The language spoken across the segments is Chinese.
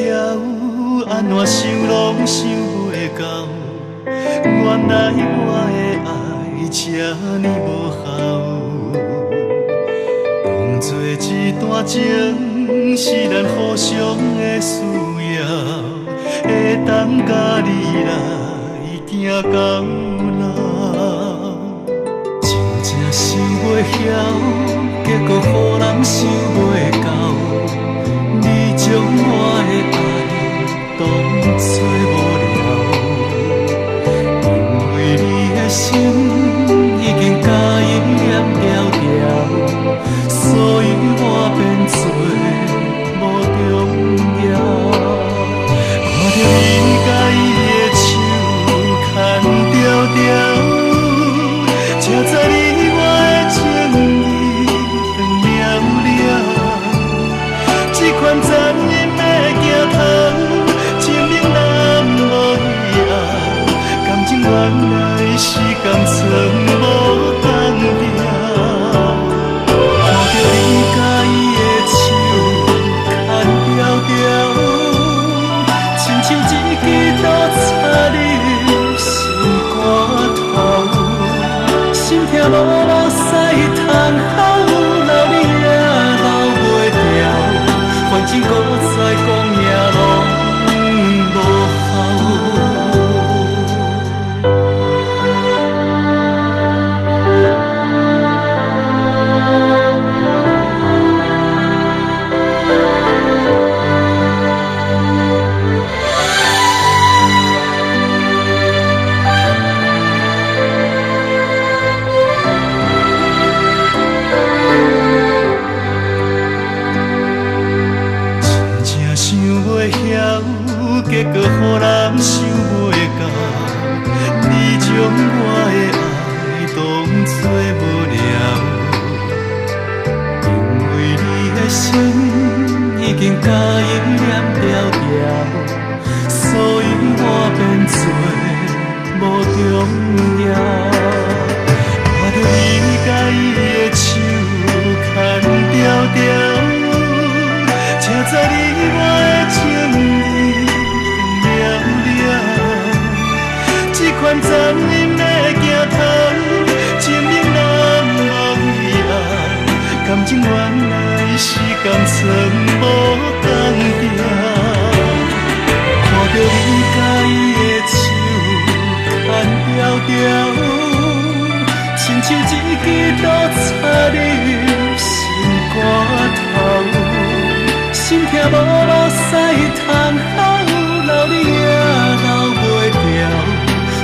晓，安怎想拢想袂到，原来我的爱这呢无效。当作一段情，是咱互相的需要，会当甲你来行到老。真正想袂晓，结果予人想袂到。你将我的爱当作无聊，因为你的心已经甲伊念了了，所以我变做无重要。看着你甲伊的手牵条条，才知你我的情意断了了。这款残忍的镜头，证明咱无一样。感情原来是共藏无同调。看着你甲伊的手牵条条，亲像一支刀插入心肝头，心痛无路使通好，留你也留袂掉。反正搁再讲也拢无效。结果予人想袂到，你将我的爱当作无聊，因为你的心已经甲伊念了了，所以我变做无重要。看着你甲伊的手牵条条，才知你我的情意。这款残忍的镜头，证明咱无一样。感情原来是共藏无同调。看着你甲伊的手牵条条，亲像一支刀插入心肝头，心痛无路使通好，留你也留袂掉。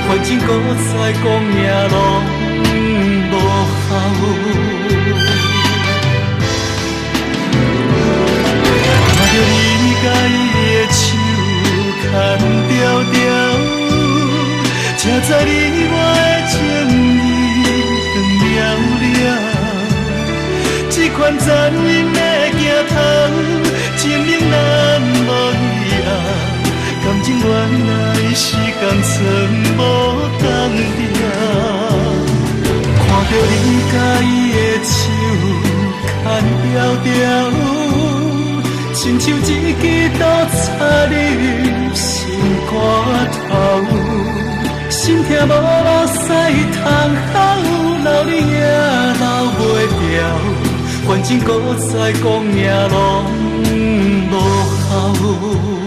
反正搁再讲也拢无效。看着你甲伊的手牵条条，才知你我的情意断了了。这款残忍的镜头，证明咱无一样。感情原来是共藏无同调。看着你甲伊的手牵条条，亲像一支刀插入心肝头，心痛无路使通好，留你也留袂掉。反正搁再讲也拢无效。